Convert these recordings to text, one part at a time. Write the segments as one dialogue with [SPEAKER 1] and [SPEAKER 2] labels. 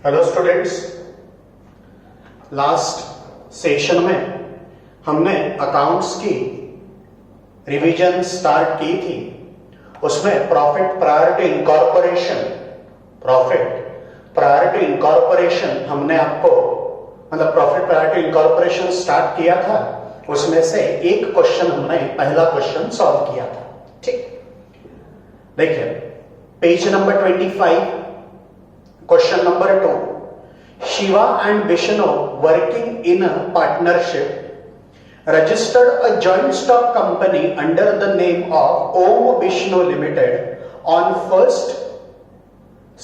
[SPEAKER 1] Hello students, last session में हमने accounts की रिवीजन स्टार्ट की थी। उसमें प्रॉफिट प्रायोरिटी इनकॉर्पोरेशन हमने आपको प्रॉफिट प्रायोरिटी इनकॉर्पोरेशन स्टार्ट किया था। उसमें से एक क्वेश्चन हमने पहला क्वेश्चन सॉल्व किया था। ठीक, देखिए page number 25, question number 2। Shiva and Vishnu working in a partnership registered a joint stock company under the name of Om Vishnu Limited on 1st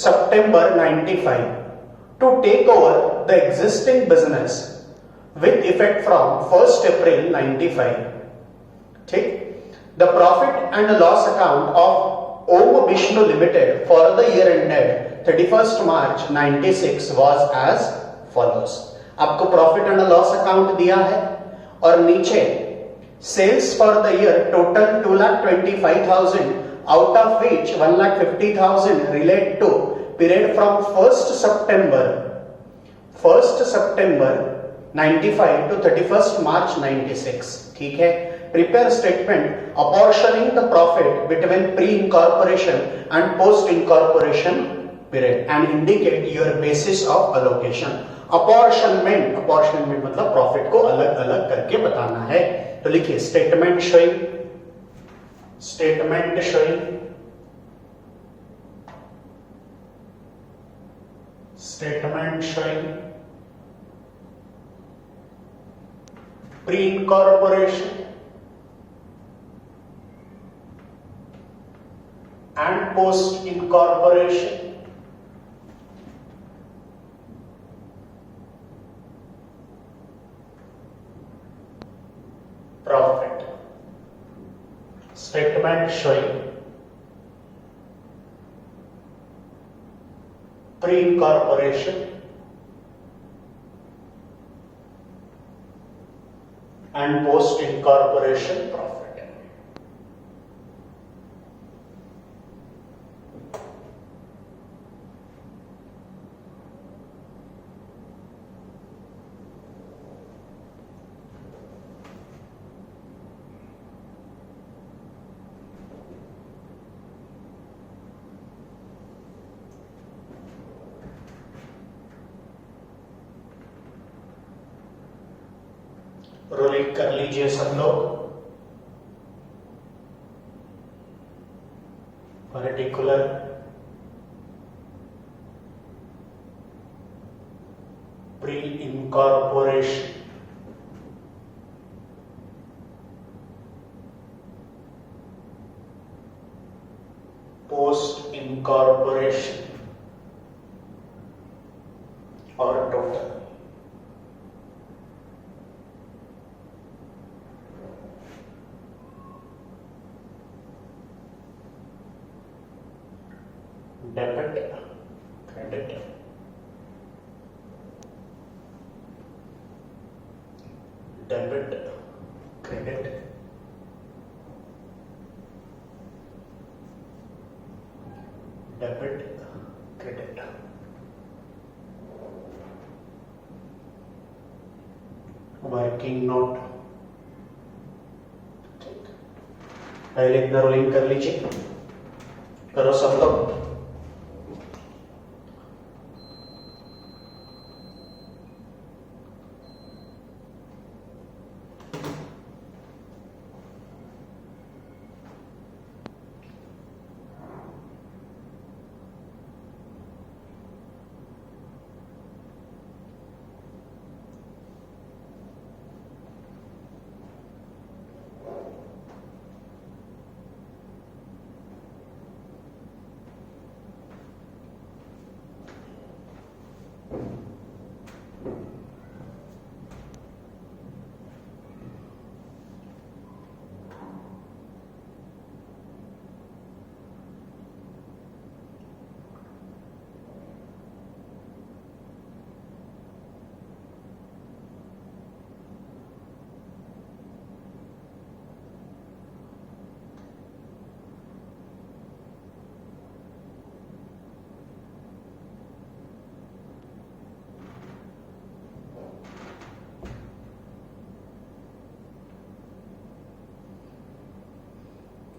[SPEAKER 1] September 95 to take over the existing business with effect from 1st April 95. ठीक, the profit and loss account of Om Vishnu Limited for the year ended 31st March 96 was as follows। आपको profit and loss account दिया है और नीचे sales for the year total 2,25,000 out of which 1,50,000 relate to period from 1st September 95 to 31st March 96। ठीक है, prepare statement apportioning the profit between pre-incorporation and post-incorporation period and indicate your basis of allocation। Apportionment मतलब profit को अलग अलग करके बताना है। तो लिखिए statement showing pre incorporation and post incorporation profit। Statement showing pre-incorporation and post-incorporation profit। Ruling कर लीजिए सब लोग। Particular pre incorporation post incorporation और total. Debit credit debit credit debit credit working note. ठीक, पहले इतना रोलिंग कर लीजिए, करो सब लोग।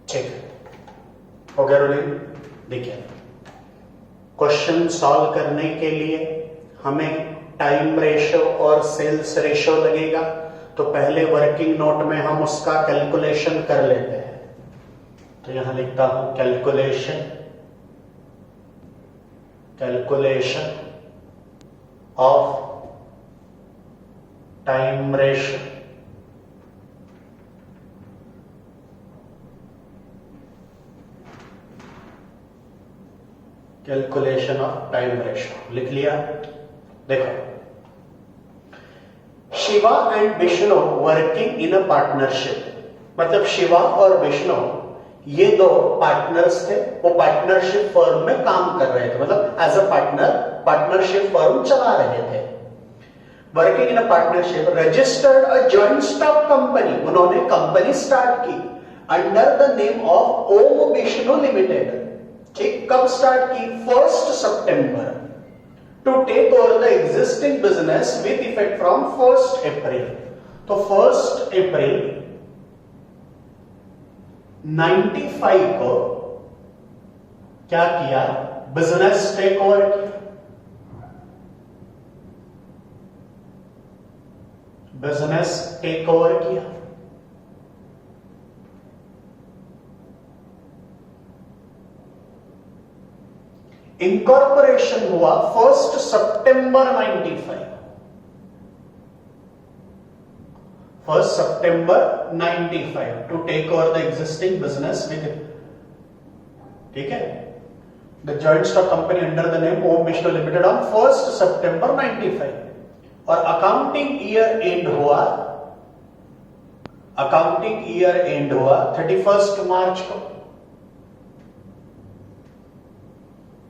[SPEAKER 1] ठीक है, हो गया रोलिंग। देखिए, क्वेश्चन सॉल्व करने के लिए हमें टाइम रेशो और सेल्स रेशो लगेगा, तो पहले वर्किंग नोट में हम उसका कैलकुलेशन कर लेते हैं। तो यहां लिखता हूं कैलकुलेशन ऑफ टाइम रेशो लिख लिया। देखो, Shiva and Vishnu working in a partnership, मतलब शिवा और विष्णु ये दो पार्टनर्स थे, वो पार्टनरशिप फर्म में काम कर रहे थे, मतलब एज अ पार्टनरशिप फर्म चला रहे थे। Working in a partnership, registered a joint stock company, उन्होंने कंपनी स्टार्ट की under the name of Om Vishnu limited. ठीक, कब स्टार्ट की? 1 सितंबर, to take over the existing business with effect from 1 April. तो 1 अप्रैल 95 को क्या किया? बिजनेस टेक ओवर किया। बिजनेस टेक ओवर किया। इनकॉर्पोरेशन हुआ 1 सितंबर 95, 1 सितंबर 95 to take over the existing business with, ठीक है, the joint stock company under the name Om Vishnu limited on 1 सितंबर 95। और अकाउंटिंग ईयर एंड हुआ 31 मार्च को,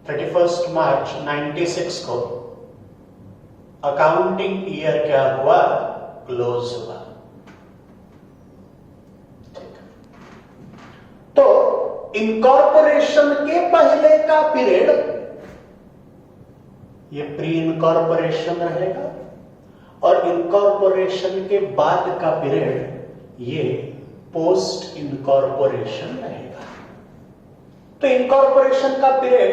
[SPEAKER 1] 31 मार्च 96 को अकाउंटिंग ईयर क्या हुआ? क्लोज हुआ। तो इनकॉर्पोरेशन के पहले का पीरियड ये प्री इनकॉर्पोरेशन रहेगा, और इनकॉर्पोरेशन के बाद का पीरियड ये पोस्ट इनकॉर्पोरेशन रहेगा। तो इनकॉर्पोरेशन का पीरियड,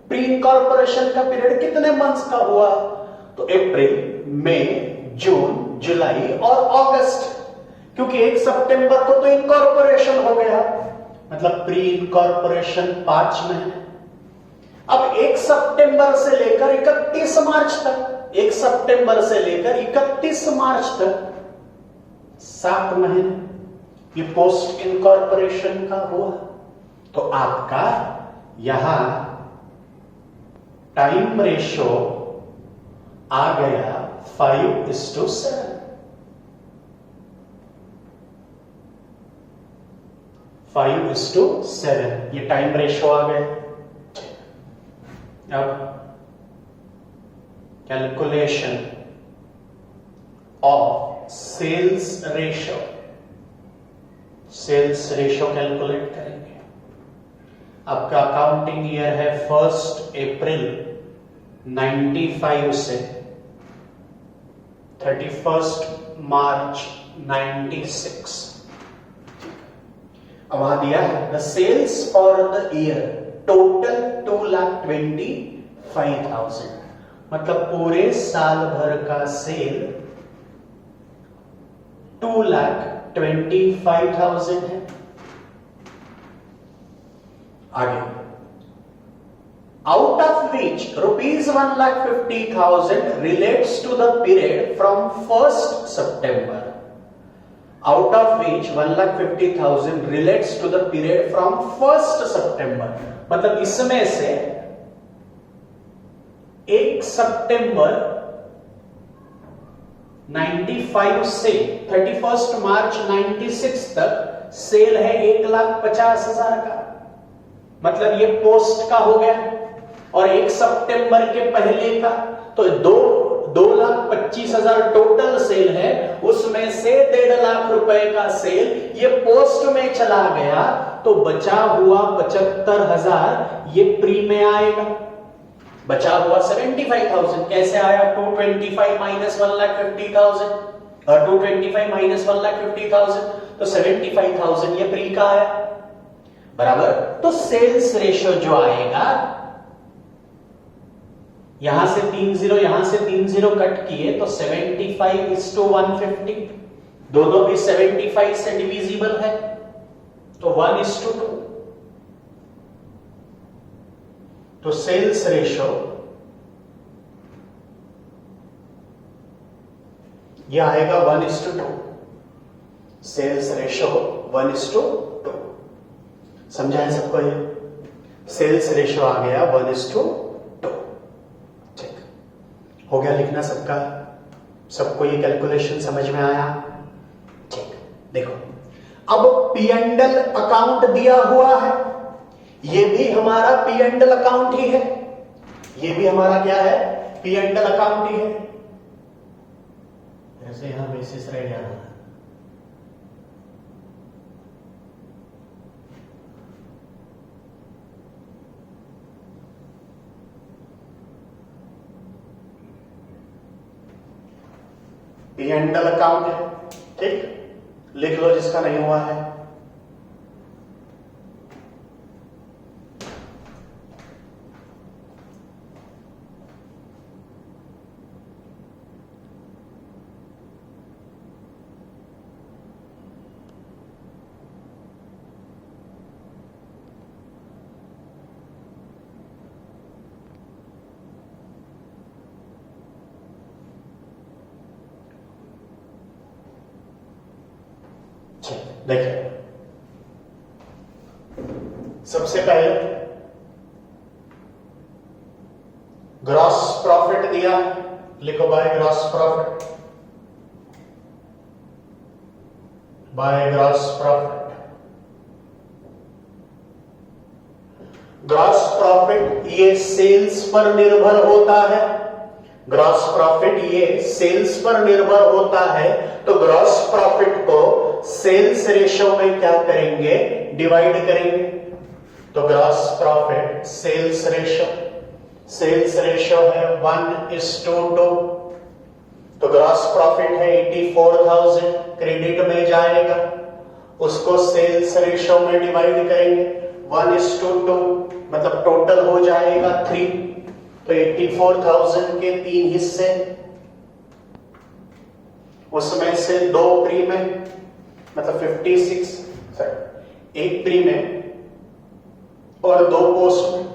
[SPEAKER 1] प्री इनकॉर्पोरेशन का पीरियड कितने मंथ्स का हुआ? तो अप्रैल, मई, जून, जुलाई और अगस्त, क्योंकि 1 सितंबर को तो इनकॉर्पोरेशन हो गया, मतलब प्री इनकॉर्पोरेशन 5 महीने। अब 1 सितंबर से लेकर 31 मार्च तक, 1 सितंबर से लेकर 31 मार्च तक 7 महीने ये पोस्ट इनकॉर्पोरेशन का हुआ। तो आपका यहां टाइम रेशो आ गया 5:7, 5:7 ये टाइम रेशो आ गया। अब calculation of sales ratio calculate करेंगे। आपका अकाउंटिंग ईयर है 1 अप्रैल 95 से 31 मार्च 96। अब वहां दिया है the sales for the year total 2,25,000, मतलब पूरे साल भर का सेल 2,25,000 है। आगे, out of which ₹1,50,000 relates to the period from 1 सितंबर, out of which 1,50,000 relates to the period from 1 सितंबर, मतलब इसमें से 1 सितंबर 95 से 31 मार्च 96 तक सेल है 1,50,000 का, मतलब ये पोस्ट का हो गया। और 1 सितंबर के पहले का तो 2,25,000 टोटल सेल है, उसमें से 1.5 लाख रुपए का सेल ये पोस्ट में चला गया, तो बचा हुआ 75,000 ये प्री में आएगा। बचा हुआ 75,000 कैसे आया? 225 माइनस 1,50,000 और 225 माइनस 1,50,000, तो 75,000 ये प्री का आया। बराबर। तो सेल्स रेशियो जो आएगा, यहां से 3 0 यहां से 3 0 कट किए तो 75:150, दोनों भी 75 से डिविजिबल है तो 1:2। तो सेल्स रेशियो यह आएगा 1:2। Sales ratio 1:2। समझा है सबको? ये सेल्स रेशियो आ गया 1:2। ठीक हो गया लिखना सबका? सबको ये कैलकुलेशन समझ में आया? ठीक। देखो अब पी एंड एल अकाउंट दिया हुआ है, ये भी हमारा पी एंड एल अकाउंट ही है, ये भी हमारा क्या है? पी एंड एल अकाउंट ही है। ऐसे यहां बेसिस रह गया ना, पी एंड एल अकाउंट है। ठीक, लिख लो जिसका नहीं हुआ है। देखिए सबसे पहले ग्रॉस प्रॉफिट दिया, लिखो by gross profit, by gross profit. Gross profit ये सेल्स पर निर्भर होता है, ग्रॉस प्रॉफिट ये सेल्स पर निर्भर होता है। तो ग्रॉस प्रॉफिट को सेल्स रेशियो में क्या करेंगे? डिवाइड करेंगे। तो gross profit sales ratio, sales ratio है 1:2। तो ग्रॉस प्रॉफिट है 84,000, क्रेडिट में जाएगा, उसको सेल्स रेशियो में डिवाइड करेंगे 1:2, मतलब टोटल हो जाएगा 3। तो 84,000 के 3 हिस्से, उसमें से 2 प्री में, मतलब 56, एक प्री में और 2 पोस्ट में।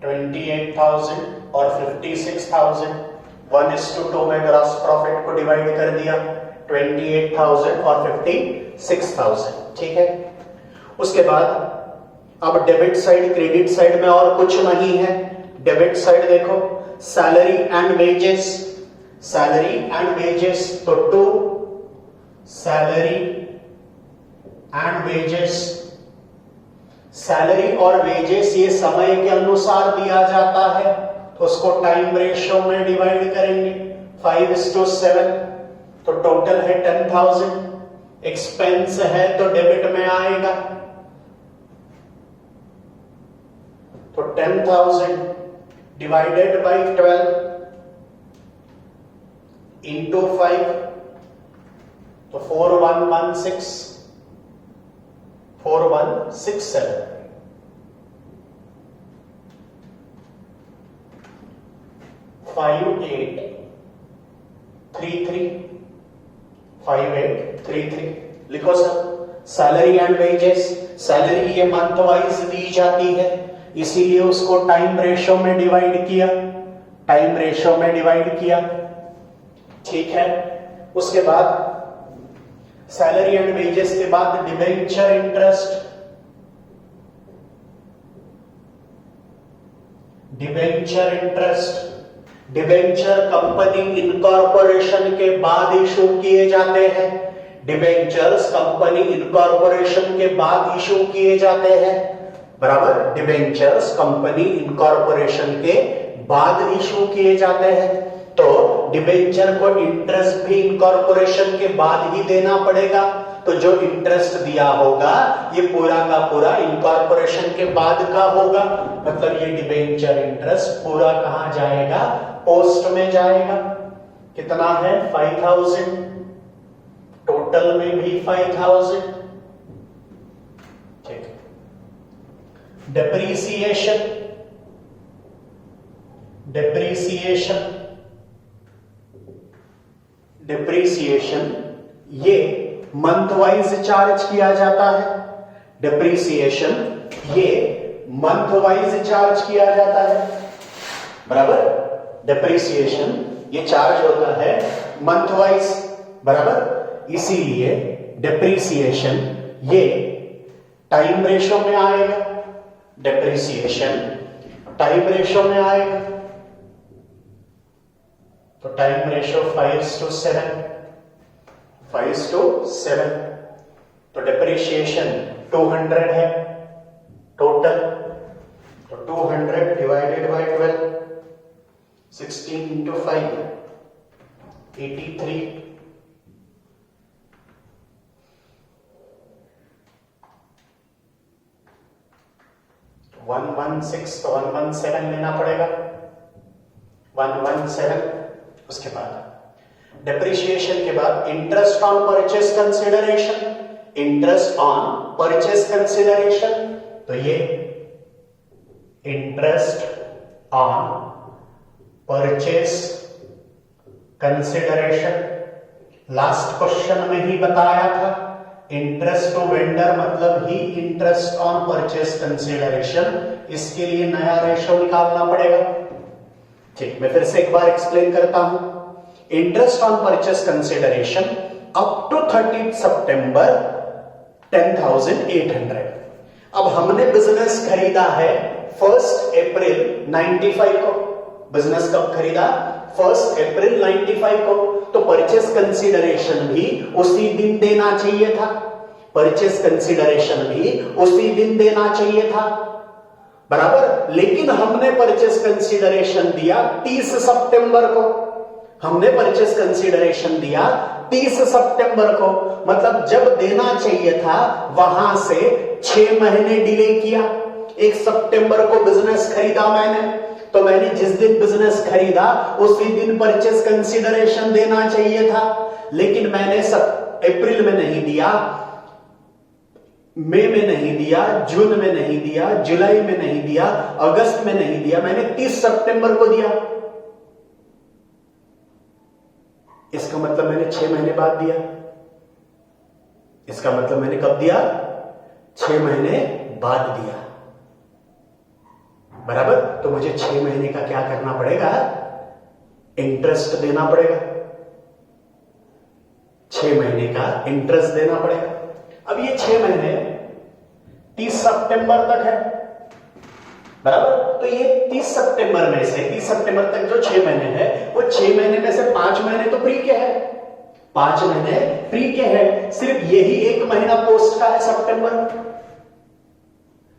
[SPEAKER 1] 28,000 और 56,000 1:2 में ग्रॉस प्रॉफिट को डिवाइड कर दिया, 28,000 और 56,000। ठीक है। उसके बाद अब डेबिट साइड, क्रेडिट साइड में और कुछ नहीं है। डेबिट साइड देखो, salary and wages, salary and wages, तो 2 सैलरी एंड वेजेस। सैलरी और वेजेस ये समय के अनुसार दिया जाता है, तो उसको टाइम रेशियो में डिवाइड करेंगे 5:7। तो टोटल है 10,000। एक्सपेंस है तो डेबिट में आएगा, तो 10,000 डिवाइडेड बाई 12 इंटू 5, तो 4116, 4167। 5833 लिखो sir. Salary and wages, salary ये मंथ वाइज दी जाती है, इसीलिए उसको टाइम रेशियो में डिवाइड किया, टाइम रेशियो में डिवाइड किया। ठीक है। उसके बाद सैलरी एंड वेजेस के बाद debenture interest, debenture interest. Debenture company incorporation के बाद इशू किए जाते हैं, डिबेंचर्स कंपनी इनकॉर्पोरेशन के बाद इशू किए जाते हैं, बराबर। डिबेंचर्स कंपनी इनकॉर्पोरेशन के बाद इशू किए जाते हैं, तो डिबेंचर को इंटरेस्ट भी इनकॉर्पोरेशन के बाद ही देना पड़ेगा। तो जो इंटरेस्ट दिया होगा ये पूरा का पूरा इनकॉर्पोरेशन के बाद का होगा, मतलब ये डिबेंचर इंटरेस्ट पूरा कहां जाएगा? पोस्ट में जाएगा। कितना है? 5,000। टोटल टोटल में भी 5000। ठीक। डेप्रीसिएशन, डेप्रीसिएशन ये मंथ वाइज चार्ज किया जाता है। डेप्रीसिएशन ये मंथ वाइज चार्ज किया जाता है, बराबर। डेप्रीसिएशन ये चार्ज होता है मंथ वाइज, बराबर। इसीलिए डेप्रीसिएशन ये टाइम रेशो में आएगा। डेप्रीसिएशन टाइम रेशो में आएगा, तो टाइम रेशो 5:7, 5:7। तो डेप्रीशिएशन 200 है टोटल, तो 200 डिवाइडेड बाय 12, 16 into 5, 83। 116, तो 117 लेना पड़ेगा, 117। उसके बाद डेप्रिसिएशन के बाद interest on purchase consideration, interest on purchase consideration, तो ये interest on purchase consideration last question में ही बताया था। इंटरेस्ट टू वेंडर मतलब ही इंटरेस्ट ऑन परचेस कंसिडरेशन, इसके लिए नया रेशो निकालना पड़ेगा। ठीक, मैं फिर से एक बार एक्सप्लेन करता हूं। Interest on purchase consideration up to 30 सितंबर 10,800। अब हमने बिजनेस खरीदा है 1 अप्रैल 95 को। बिजनेस कब खरीदा? 1 अप्रैल 95 को। तो परचेस कंसिडरेशन भी उसी दिन देना चाहिए था। परचेस कंसिडरेशन भी उसी दिन देना चाहिए था, बराबर। लेकिन हमने परचेस कंसिडरेशन दिया 30 सितंबर को। हमने परचेस कंसिडरेशन दिया 30 सितंबर को, मतलब जब देना चाहिए था वहां से 6 महीने डिले किया। 1 सितंबर को बिजनेस खरीदा मैंने, तो मैंने जिस दिन बिजनेस खरीदा उसी दिन परचेस कंसिडरेशन देना चाहिए था, लेकिन मैंने अप्रैल में नहीं दिया, मई में नहीं दिया, जून में नहीं दिया, जुलाई में नहीं दिया, अगस्त में नहीं दिया, मैंने 30 सितंबर को दिया। इसका मतलब मैंने 6 महीने बाद दिया। इसका मतलब मैंने कब दिया? 6 महीने बाद दिया, बराबर। तो मुझे 6 महीने का क्या करना पड़ेगा? इंटरेस्ट देना पड़ेगा। 6 महीने का इंटरेस्ट देना पड़ेगा। अब ये 6 महीने 30 सितंबर तक है, बराबर। तो ये 30 सितंबर में से 30 सितंबर तक जो 6 महीने है, वो 6 महीने में से 5 महीने तो प्री के है। 5 महीने प्री के है, सिर्फ यही 1 महीना पोस्ट का है, सितंबर।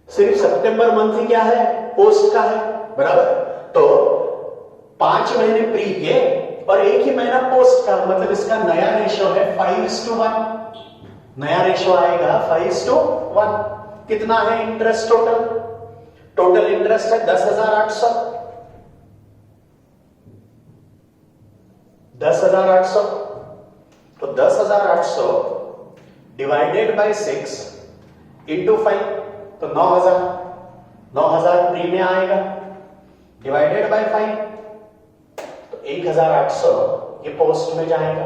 [SPEAKER 1] सिर्फ सितंबर मंथ ही क्या है? पोस्ट का है, बराबर। तो 5 महीने प्री के और 1 ही महीना पोस्ट का, मतलब इसका नया रेशो है 5:1। नया रेशो आएगा 5:1। कितना है इंटरेस्ट टोटल? टोटल इंटरेस्ट है 10,800। 10,800। तो 10,800 डिवाइडेड बाय 6 इंटू 5, तो 9,000। 9,000 प्री में आएगा, डिवाइडेड बाय 5, तो 1,800 ये पोस्ट में जाएगा।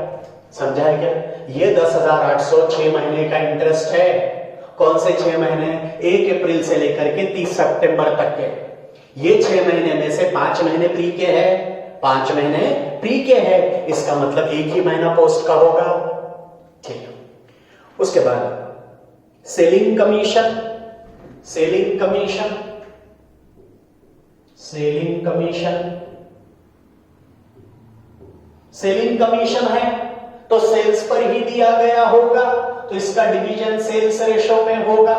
[SPEAKER 1] समझा है क्या? ये 10,800 6 महीने का इंटरेस्ट है। कौन से 6 महीने? 1 अप्रैल से लेकर के 30 सितंबर तक के। ये 6 महीने में से 5 महीने प्री के है, 5 महीने प्री के है, इसका मतलब 1 ही महीना पोस्ट का होगा। ठीक है। उसके बाद selling commission, selling commission, selling commission, selling commission है तो सेल्स पर ही दिया गया होगा, तो इसका डिवीजन सेल्स रेशो में होगा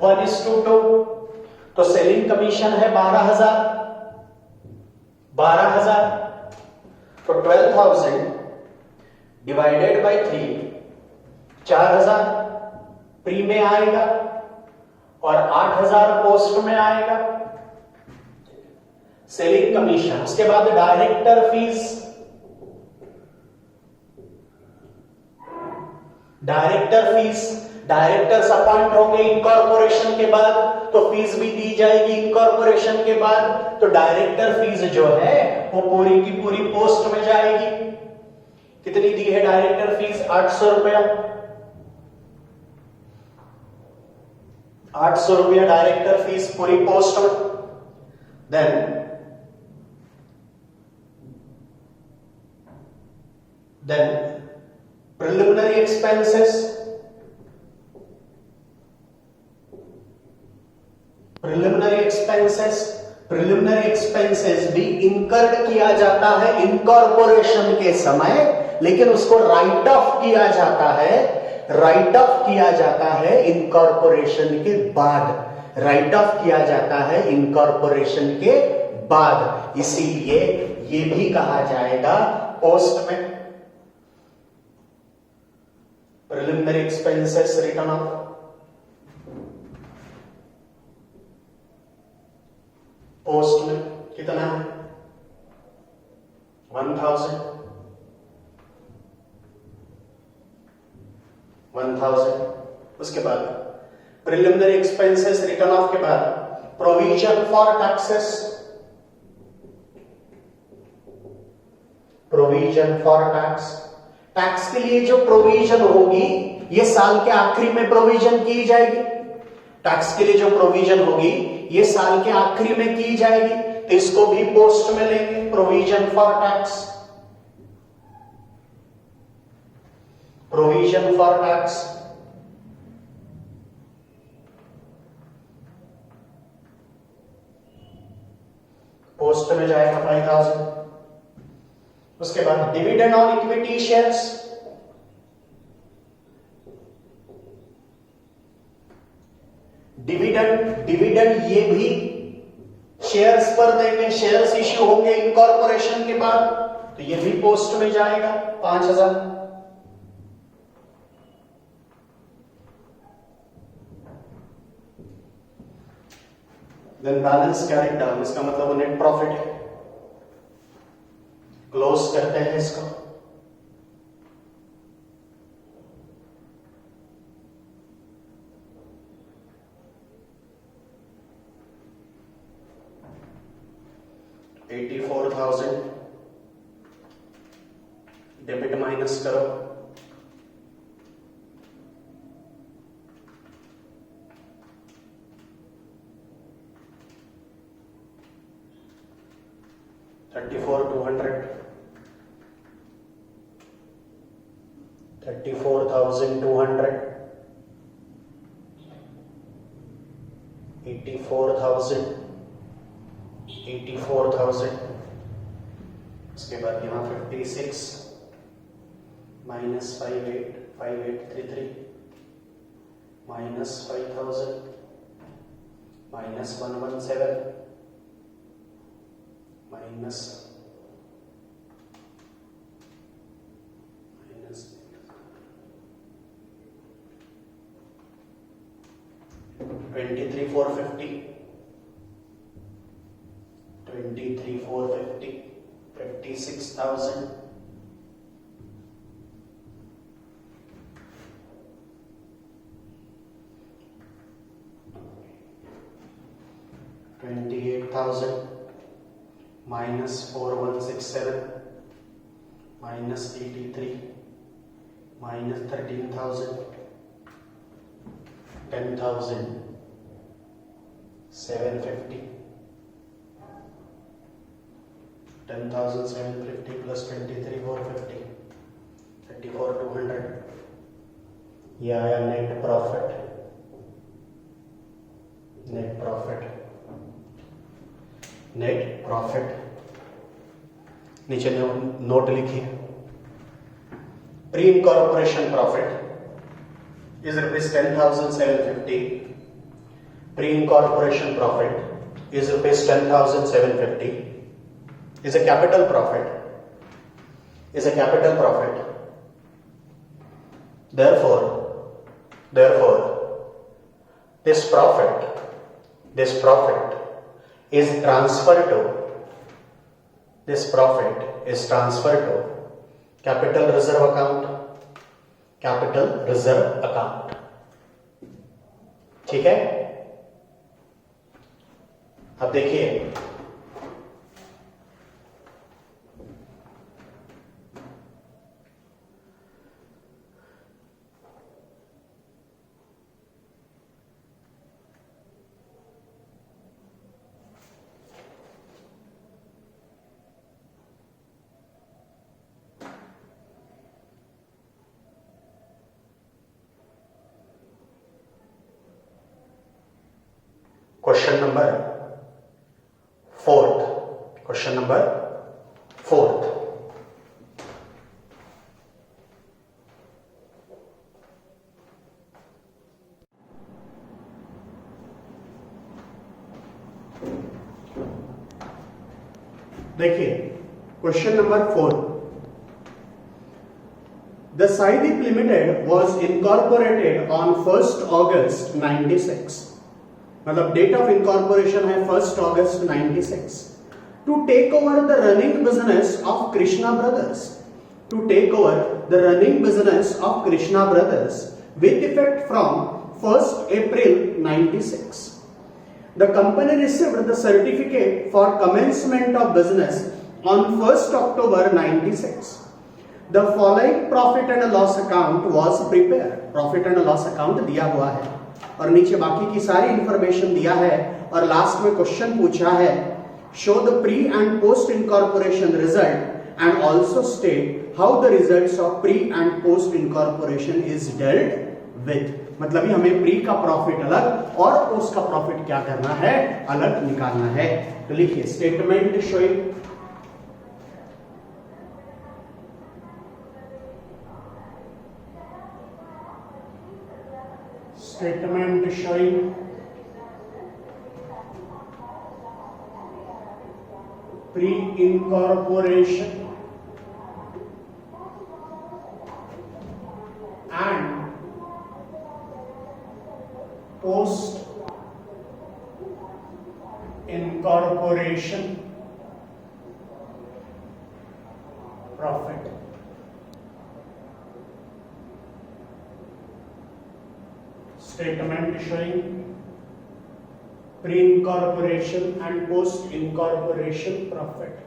[SPEAKER 1] 1:2। तो सेलिंग कमीशन है 12,000। 12,000 तो 12,000 डिवाइडेड बाय 3, 4,000 प्री में आएगा और 8,000 पोस्ट में आएगा। Selling commission. उसके बाद director fees, director fees, directors appoint होंगे इनकॉर्पोरेशन के बाद तो फीस भी दी जाएगी इनकॉर्पोरेशन के बाद। तो डायरेक्टर फीस जो है वो पूरी की पूरी पोस्ट में जाएगी। कितनी दी है डायरेक्टर फीस? 800 रुपया। 800 रुपया डायरेक्टर फीस पूरी पोस्ट में। Then preliminary expenses, preliminary expenses भी इनकर्ड किया जाता है इनकॉर्पोरेशन के समय, लेकिन उसको राइट ऑफ किया जाता है, राइट ऑफ किया जाता है इनकॉर्पोरेशन के बाद, राइट ऑफ किया जाता है इनकॉर्पोरेशन के बाद। इसीलिए ये भी कहा जाएगा पोस्ट में preliminary expenses return of. Post में कितना है? 1000। उसके बाद प्रिलिमिनरी एक्सपेंसेस रिटर्न ऑफ के बाद provision for taxes, provision for tax, tax के लिए जो प्रोविजन होगी ये साल के आखिरी में प्रोविजन की जाएगी। टैक्स के लिए जो प्रोविजन होगी ये साल के आखिरी में की जाएगी, तो इसको भी पोस्ट में लेंगे, provision for tax, provision for tax. Post में जाएगा 5000। उसके बाद dividend on equity shares, dividend ये भी शेयर्स पर देंगे, शेयर्स इश्यू होंगे इनकॉर्पोरेशन के बाद, तो ये भी पोस्ट में जाएगा 5000। देन बैलेंस कैरिड डाउन, इसका मतलब वो नेट प्रॉफिट है। क्लोज करते हैं इसको। $84,000 डेबिट माइनस करो, $34,200, 84,000, उसके बाद यहां 56 minus 5833 minus 5000 minus 117 minus 23,450, 56,000, $28,000 minus 4167 minus 83 minus 13,000, 10,750, 10,750 plus 23,450, 34,200। ये आया net profit, net profit, net profit. नीचे नोट लिखिए, pre incorporation profit is rupees 10,750. Pre-incorporation profit is rupees 10,750. Is a capital profit. Is a capital profit. Therefore, this profit is transferred to. This profit is transferred to capital reserve account. Capital reserve account. ठीक है, अब देखिए question number fourth. Question number fourth, देखिए question number 4। The Saideep limited was incorporated on 1st August 96। मतलब date of incorporation है 1st August 96। To take over the running business of Krishna brothers, to take over the running business of Krishna brothers with effect from 1st April 96। The company received the certificate for commencement of business on 1st October 96. The following profit and loss account was prepared. Profit and loss account दिया हुआ है और नीचे बाकी की सारी information दिया है और लास्ट में क्वेश्चन पूछा है show the pre and post incorporation result and also state how the results of pre and post incorporation is dealt with। मतलब ही हमें प्री का प्रॉफिट अलग और पोस्ट का प्रॉफिट क्या करना है, अलग निकालना है। तो लिखिए statement showing pre incorporation and post incorporation profit। Statement showing pre-incorporation and post-incorporation profit।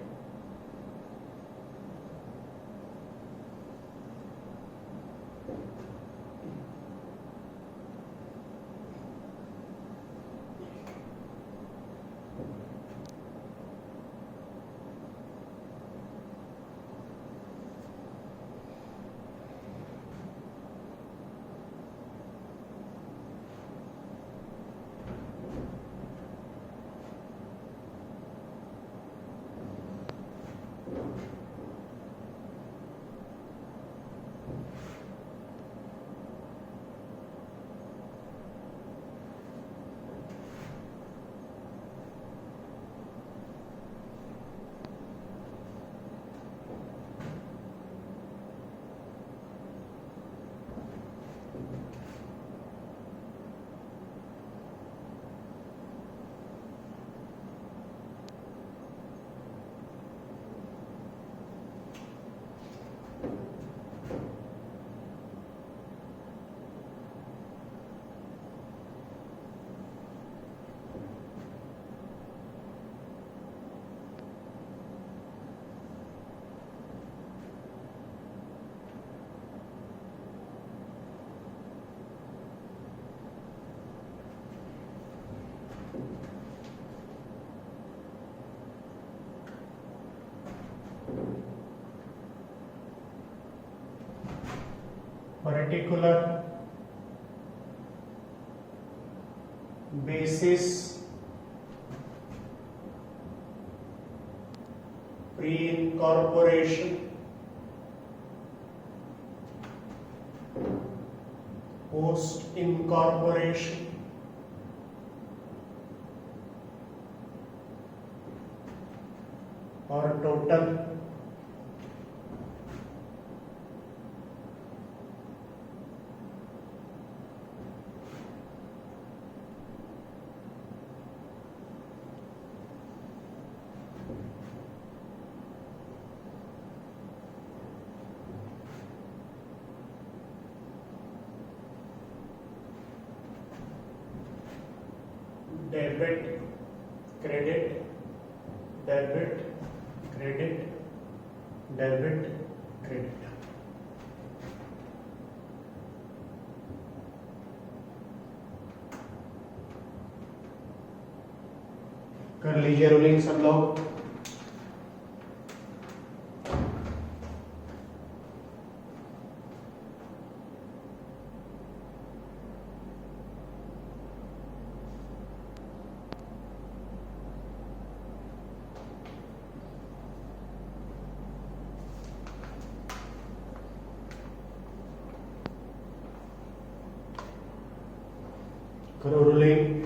[SPEAKER 1] particular basis pre-incorporation post-incorporation और total debit credit, debit credit, debit credit. कर लीजिए रूलिंग सब लोग। करो रूलिंग।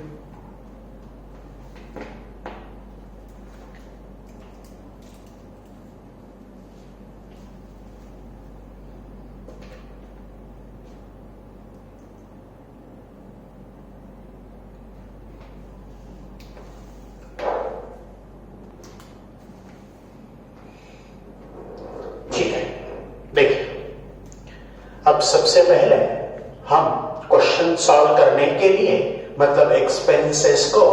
[SPEAKER 1] ठीक है, देखिए अब सबसे पहले हम क्वेश्चन सॉल्व करने के लिए मतलब एक्सपेंसेस को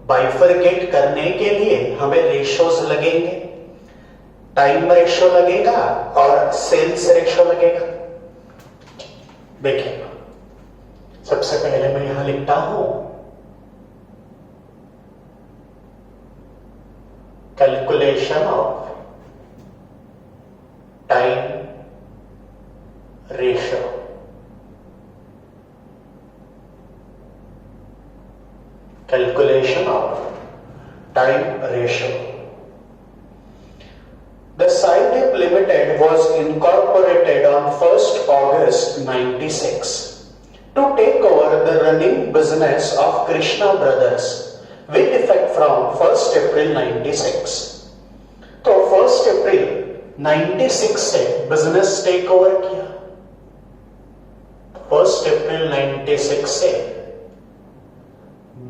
[SPEAKER 1] बाइफरकेट करने के लिए हमें रेशोज लगेंगे, टाइम रेशो लगेगा और सेल्स रेशो लगेगा। देखिए सबसे पहले मैं यहां लिखता हूं calculation of time ratio. Calculation of time ratio. The Scientific Limited was incorporated on 1st August 96 to take over the running business of Krishna Brothers with effect from 1st April 96. तो 1st April 96 से business take over किया। 1st April 96 से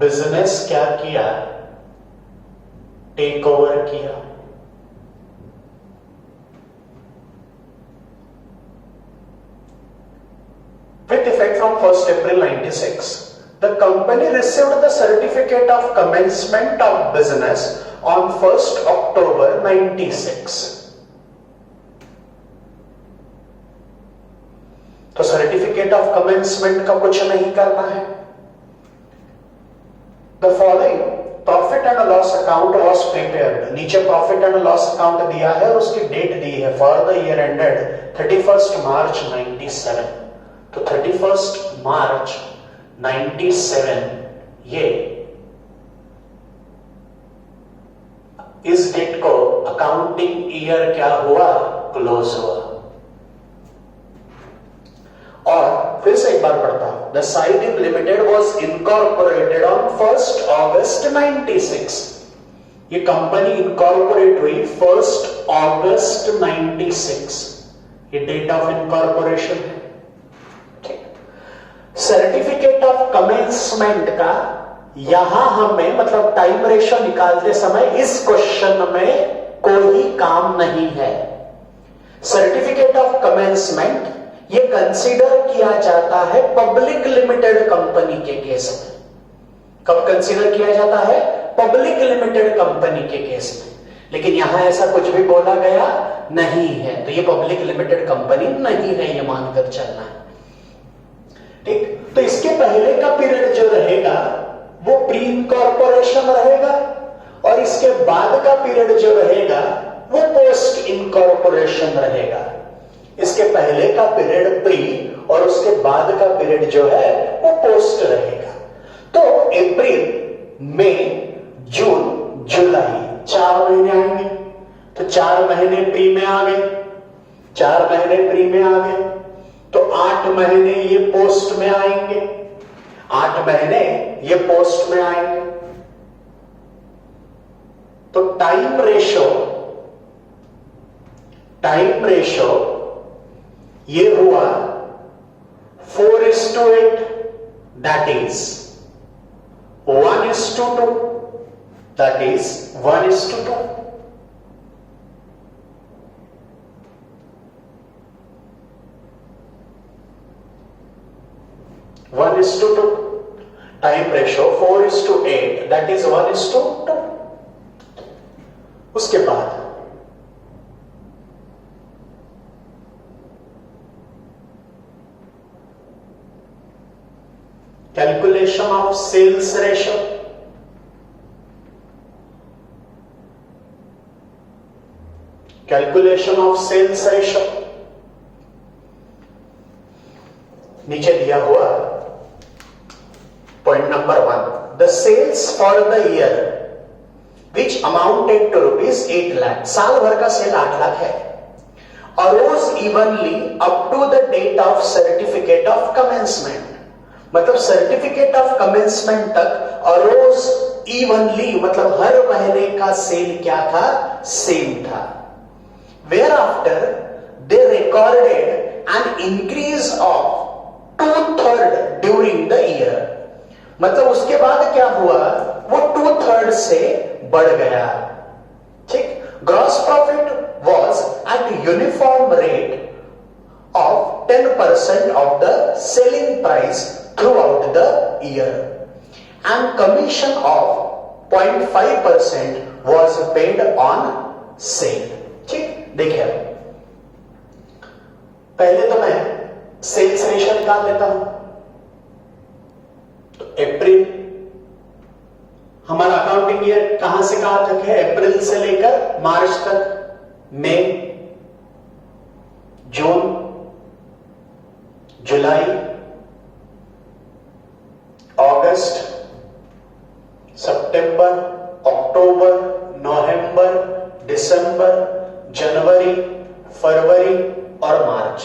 [SPEAKER 1] business क्या किया? Take over किया। With effect from 1st April 96, the company received the certificate of commencement of business on 1st October 96. तो certificate of commencement का कुछ नहीं करना है। The following profit and loss account was prepared. नीचे प्रॉफिट एंड लॉस अकाउंट दिया है और उसकी डेट दी है for the year ended 31st मार्च 97। तो 31st मार्च 97 ये इस डेट को अकाउंटिंग ईयर क्या हुआ? क्लोज हुआ। और फिर से एक बार पढ़ता हूं। The Saideep limited was incorporated on 1st August 96। ये कंपनी इनकॉर्पोरेट हुई 1st August 96। ये डेट ऑफ इनकॉर्पोरेशन है। सर्टिफिकेट ऑफ कमेंसमेंट का यहां हमें मतलब टाइम रेशो निकालते समय इस क्वेश्चन में कोई काम नहीं है। सर्टिफिकेट ऑफ कमेंसमेंट ये कंसीडर किया जाता है पब्लिक लिमिटेड कंपनी के केस में। कब कंसीडर किया जाता है? पब्लिक लिमिटेड कंपनी के केस में। लेकिन यहां ऐसा कुछ भी बोला गया नहीं है, तो ये पब्लिक लिमिटेड कंपनी नहीं है, ये मानकर चलना है। ठीक, तो इसके पहले का पीरियड जो रहेगा वो प्री इनकॉर्पोरेशन रहेगा और इसके बाद का पीरियड जो रहेगा वो पोस्ट इनकॉर्पोरेशन रहेगा। इसके पहले का पीरियड प्री और उसके बाद का पीरियड जो है वो पोस्ट रहेगा। तो अप्रैल, मई, जून, जुलाई 4 महीने आएंगे। तो 4 महीने प्री में आ गए, 4 महीने प्री में आ गए, तो 8 महीने ये पोस्ट में आएंगे, 8 महीने ये पोस्ट में आएंगे। तो टाइम रेशो ये हुआ 4:8, that is 1:2, that is 1:2। Time ratio 4:8, that is 1:2। उसके बाद calculation of sales ratio, calculation of sales ratio नीचे दिया हुआ point number 1, the sales for the year which amounted to ₹8 lakh, साल भर का सेल 8 लाख है, arose evenly up to the date of certificate of commencement, मतलब सर्टिफिकेट ऑफ कमेंसमेंट तक arose evenly, मतलब हर महीने का सेल क्या था, सेम था। Where after they recorded an increase of 2/3 during the year, मतलब उसके बाद क्या हुआ, वो 2/3 से बढ़ गया। ठीक, gross profit was at uniform rate of 10% of the selling price through out the year and commission of 0.5% was paid on sale. ठीक, देखिए पहले तो मैं सेल्स रेशियो निकाल लेता हूं। तो अप्रैल, हमारा अकाउंटिंग ईयर कहां से कहां तक है, अप्रैल से लेकर मार्च तक, मई, जून, जुलाई, अगस्त, सितंबर, अक्टूबर, नवंबर, दिसंबर, जनवरी, फरवरी और मार्च।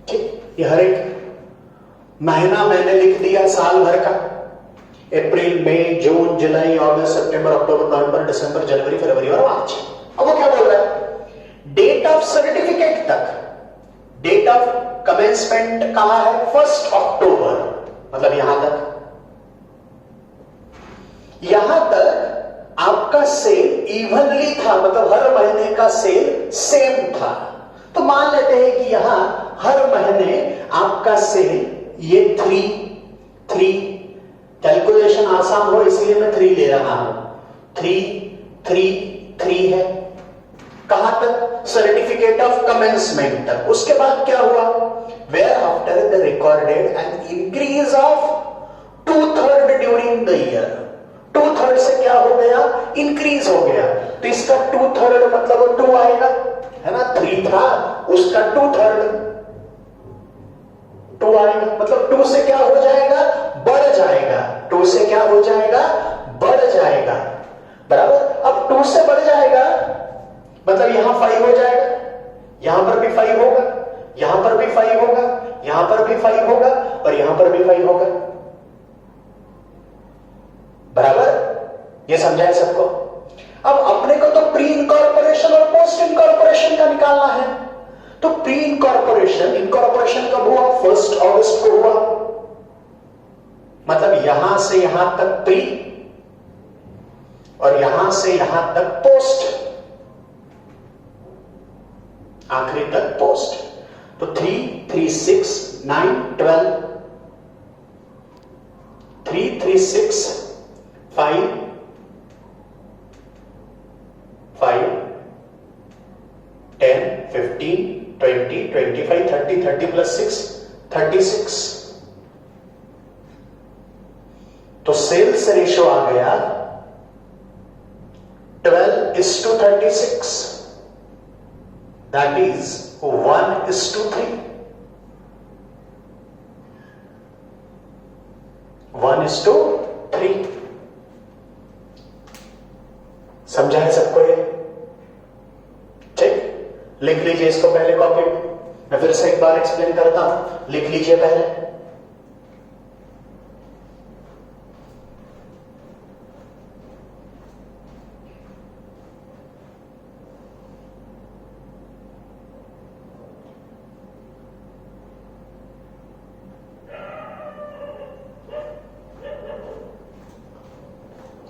[SPEAKER 1] ठीक, ये हर एक महीना मैंने लिख दिया साल भर का, अप्रैल, मई, जून, जुलाई, अगस्त, सितंबर, अक्टूबर, नवंबर, दिसंबर, जनवरी, फरवरी और मार्च। अब वो क्या बोल रहा है, डेट ऑफ सर्टिफिकेट तक, डेट ऑफ कमेंसमेंट कहां है, 1 अक्टूबर, मतलब यहां तक, यहां तक आपका सेल इवनली था, मतलब हर महीने का सेल सेम था। तो मान लेते हैं कि यहां हर महीने आपका सेल ये 3 कैलकुलेशन आसान हो इसलिए मैं 3 ले रहा हूं, 3 है, कहां तक, सर्टिफिकेट ऑफ कमेंसमेंट तक। उसके बाद क्या हुआ, where after the recorded an increase of 2/3 during the year, 2/3 से क्या हो गया, इंक्रीज हो गया। तो इसका 2/3 मतलब 2 आएगा, है ना, 3 था उसका 2/3 2 आएगा, मतलब 2 से क्या हो जाएगा, बढ़ जाएगा, 2 से क्या हो जाएगा, बढ़ जाएगा, बराबर। अब 2 से बढ़ जाएगा मतलब यहां 5 हो जाएगा, यहां पर भी 5 होगा, यहां पर भी 5 होगा, यहां पर भी 5 होगा और यहां पर भी 5 होगा, बराबर। ये समझा है सबको। अब अपने को तो प्री इनकॉर्पोरेशन और पोस्ट इनकॉर्पोरेशन का निकालना है। तो प्री इनकॉर्पोरेशन, इनकॉर्पोरेशन कब हुआ, 1 अगस्त को हुआ, मतलब यहां से यहां तक प्री और यहां से यहां तक पोस्ट, आखिरी तक पोस्ट। तो 3, 3, 6, 9, 12, 3, 3, 6, 5, 10, 15, 20, 25, 30, 30 plus 6, 36। तो सेल्स रेशियो आ गया 12:36, दैट इज 1:3, 1:3। समझा है सबको ये? ठीक, लिख लीजिए इसको पहले कॉपी में, मैं फिर से एक बार एक्सप्लेन करता हूं, लिख लीजिए पहले।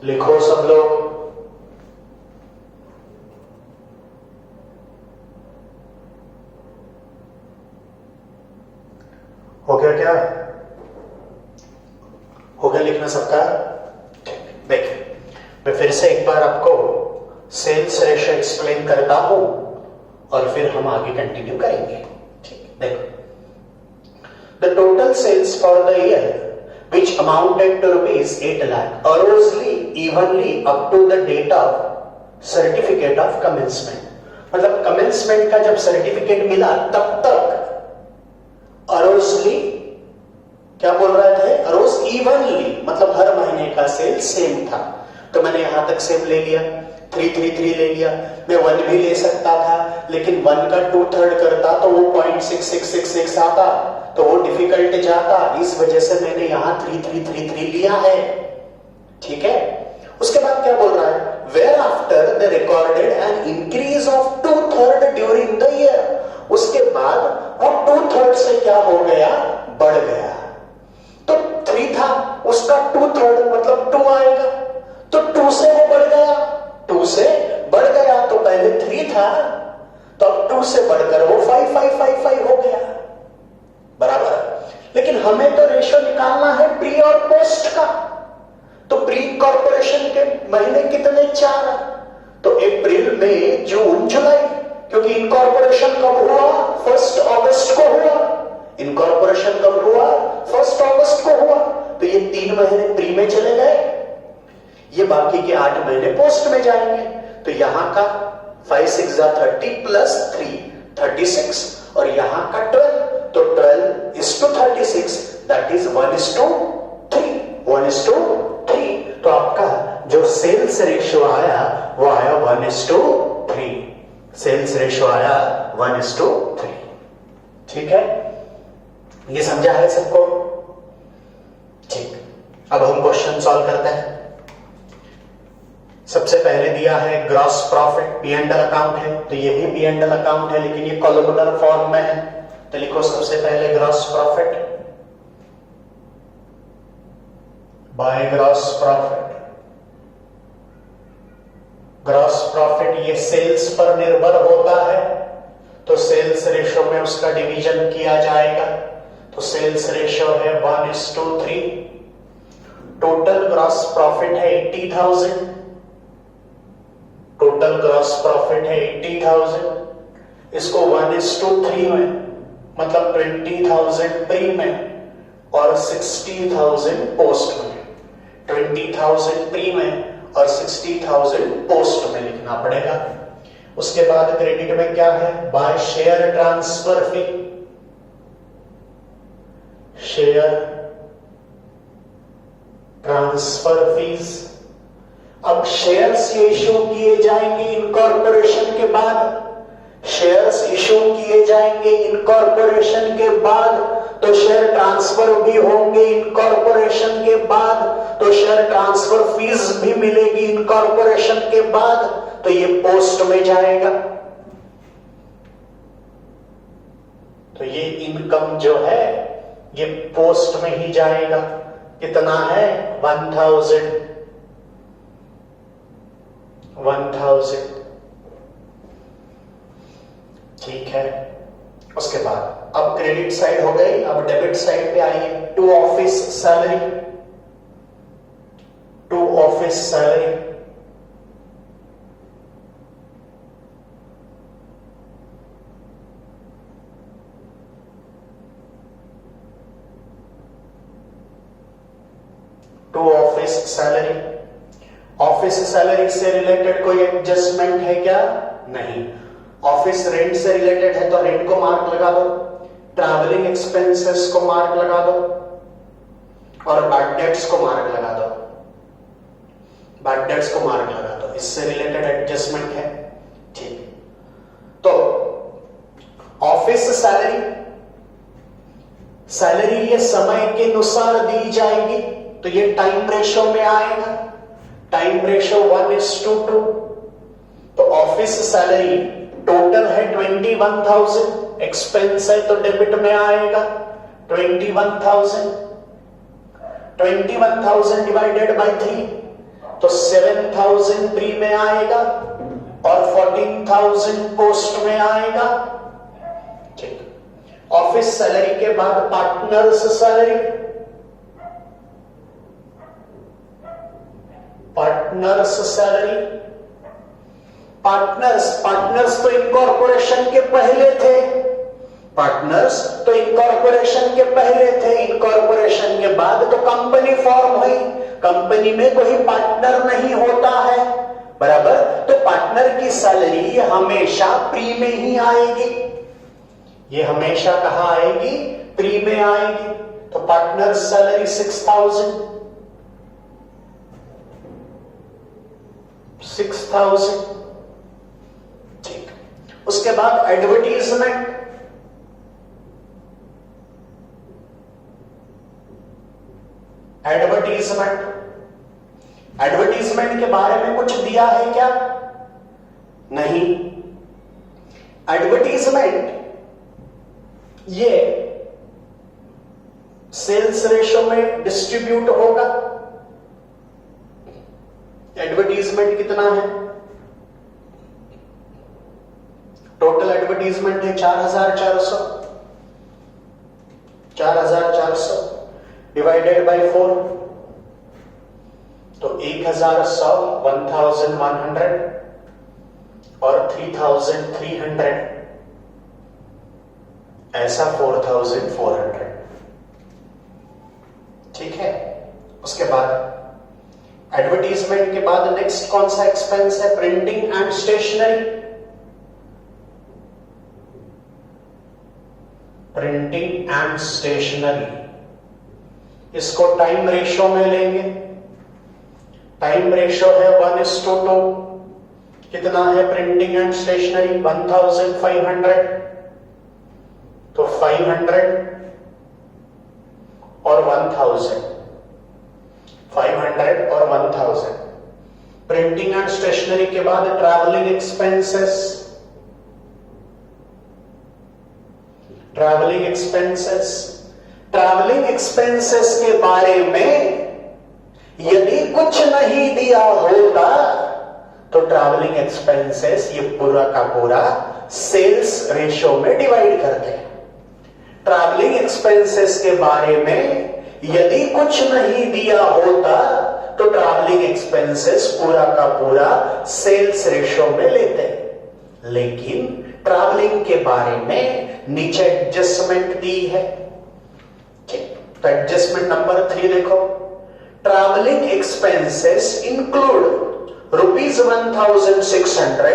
[SPEAKER 1] लिखो सब लोग। हो गया क्या? हो गया लिखना सबका? देखिए मैं फिर से एक बार आपको सेल्स रेशियो एक्सप्लेन करता हूं और फिर हम आगे कंटिन्यू करेंगे। ठीक, देखो the total sales for the year which amounted to rupees 8 lakh arose evenly up to the date of certificate of commencement। मतलब कमेंसमेंट का जब सर्टिफिकेट मिला तब तक अरोजली क्या बोल रहे थे? अरोज इवनली, मतलब हर महीने का सेल सेम था। तो मैंने यहां तक सेम ले लिया, 333 ले लिया। मैं 1 भी ले सकता था, लेकिन 1 का 2/3 करता तो वो 0.6666 आता, तो वो डिफिकल्ट जाता। इस वजह से मैंने यहां 3333 लिया है। ठीक है, उसके बाद क्या बोल रहा है? Where after the recorded an increase of 2/3 during the year. उसके बाद वो 2/3 से क्या हो गया? बढ़ गया। तो 3 था, उसका 2/3 मतलब 2 आएगा, तो 2 से वो बढ़ गया, 2 से बढ़ गया। तो पहले 3 था, तो अब 2 से बढ़कर वो 5 हो गया, बराबर। लेकिन हमें तो रेशियो निकालना है प्री और पोस्ट का। तो प्री कॉर्पोरेशन के महीने कितने? 4। तो अप्रैल, मई, जून, जुलाई, क्योंकि इनकॉर्पोरेशन कब हुआ? 1 अगस्त को हुआ। इनकॉर्पोरेशन कब हुआ? 1 अगस्त को हुआ। तो ये 3 महीने प्री में चले गए, ये बाकी के 8 महीने पोस्ट में जाएंगे। तो यहां का 5 6 30 प्लस 3 36, और यहां का 12, तो 12:36, दैट इज 1:3, 1:3। तो आपका जो सेल्स रेशियो आया वो आया 1:3, सेल्स रेशियो आया 1:3। ठीक है, ये समझा है सबको? ठीक, अब हम क्वेश्चन सॉल्व करते हैं। सबसे पहले दिया है ग्रॉस प्रॉफिट, P&L अकाउंट है, तो ये भी P&L अकाउंट है, लेकिन ये कॉलमनर फॉर्म में है। तो लिखो सबसे पहले gross profit by gross profit. Gross profit ये सेल्स पर निर्भर होता है, तो सेल्स रेशियो में उसका डिवीजन किया जाएगा। तो सेल्स रेशियो है 1:3। टोटल ग्रॉस प्रॉफिट है 80,000, टोटल ग्रॉस प्रॉफिट है 80,000। इसको 1:3 में, मतलब 20,000 प्री में और 60,000 पोस्ट में। 20,000 प्री में और 60,000 पोस्ट में लिखना पड़ेगा। उसके बाद क्रेडिट में क्या है? By share transfer fee, share transfer fees. अब शेयर्स इशू किए जाएंगे इनकॉर्पोरेशन के बाद, शेयर्स इशू किए जाएंगे इनकॉर्पोरेशन के बाद, तो शेयर ट्रांसफर भी होंगे इनकॉर्पोरेशन के बाद, तो शेयर ट्रांसफर फीस भी मिलेगी इनकॉर्पोरेशन के बाद, तो ये पोस्ट में जाएगा। तो ये इनकम जो है ये पोस्ट में ही जाएगा। कितना है? 1,000। ठीक है, उसके बाद अब क्रेडिट साइड हो गई, अब डेबिट साइड पे आइए। To office salary, to office salary, to office salary. Office salary से रिलेटेड कोई एडजस्टमेंट है क्या? नहीं। ऑफिस रेंट से रिलेटेड है तो रेंट को मार्क लगा दो, ट्रैवलिंग एक्सपेंसेस को मार्क लगा दो, और बैड डेट्स को मार्क लगा दो, बैड डेट्स को मार्क लगा दो। इससे रिलेटेड एडजस्टमेंट है। ठीक, तो ऑफिस सैलरी, सैलरी ये समय के अनुसार दी जाएगी, तो ये टाइम रेशियो में आएगा। Time ratio 1:2। तो ऑफिस सैलरी टोटल है 21,000, एक्सपेंस है तो डेबिट में आएगा 21,000। 21,000 डिवाइडेड बाय 3, तो 7,000 प्री में आएगा और 14,000 पोस्ट में आएगा। ठीक, ऑफिस सैलरी के बाद partners salary, partners salary, partners तो इनकॉर्पोरेशन के पहले थे, पार्टनर्स तो इनकॉर्पोरेशन के पहले थे, इनकॉर्पोरेशन के बाद तो कंपनी फॉर्म हुई, कंपनी में कोई पार्टनर नहीं होता है, बराबर। तो पार्टनर की सैलरी हमेशा प्री में ही आएगी, ये हमेशा कहां आएगी? प्री में आएगी। तो पार्टनर सैलरी 6,000, 6,000, ठीक। उसके बाद एडवर्टीजमेंट, एडवर्टीजमेंट के बारे में कुछ दिया है क्या? नहीं। एडवर्टीजमेंट ये सेल्स रेशो में डिस्ट्रीब्यूट होगा। एडवर्टीजमेंट कितना है? टोटल एडवर्टीजमेंट है 4,400, 4,400 डिवाइडेड बाय 4, तो 1,100, 1,100 और 3,300, ऐसा 4,400, ठीक है। उसके बाद एडवर्टीजमेंट के बाद नेक्स्ट कौन सा एक्सपेंस है? Printing and stationery, printing and stationery, इसको टाइम रेशो में लेंगे, टाइम रेशो है 1:2, कितना है प्रिंटिंग एंड स्टेशनरी? 1,500, तो 500 और 1,000, 500 और 1,000। प्रिंटिंग एंड स्टेशनरी के बाद travelling expenses, travelling expenses, travelling expenses के बारे में यदि कुछ नहीं दिया होता तो ट्रैवलिंग एक्सपेंसेस ये पूरा का पूरा सेल्स रेशो में डिवाइड करते हैं। ट्रैवलिंग एक्सपेंसेस के बारे में यदि कुछ नहीं दिया होता तो ट्रैवलिंग एक्सपेंसेस पूरा का पूरा सेल्स रेशो में लेते हैं, लेकिन ट्रैवलिंग के बारे में नीचे एडजस्टमेंट दी है। तो एडजस्टमेंट नंबर 3 देखो, travelling expenses include ₹1,600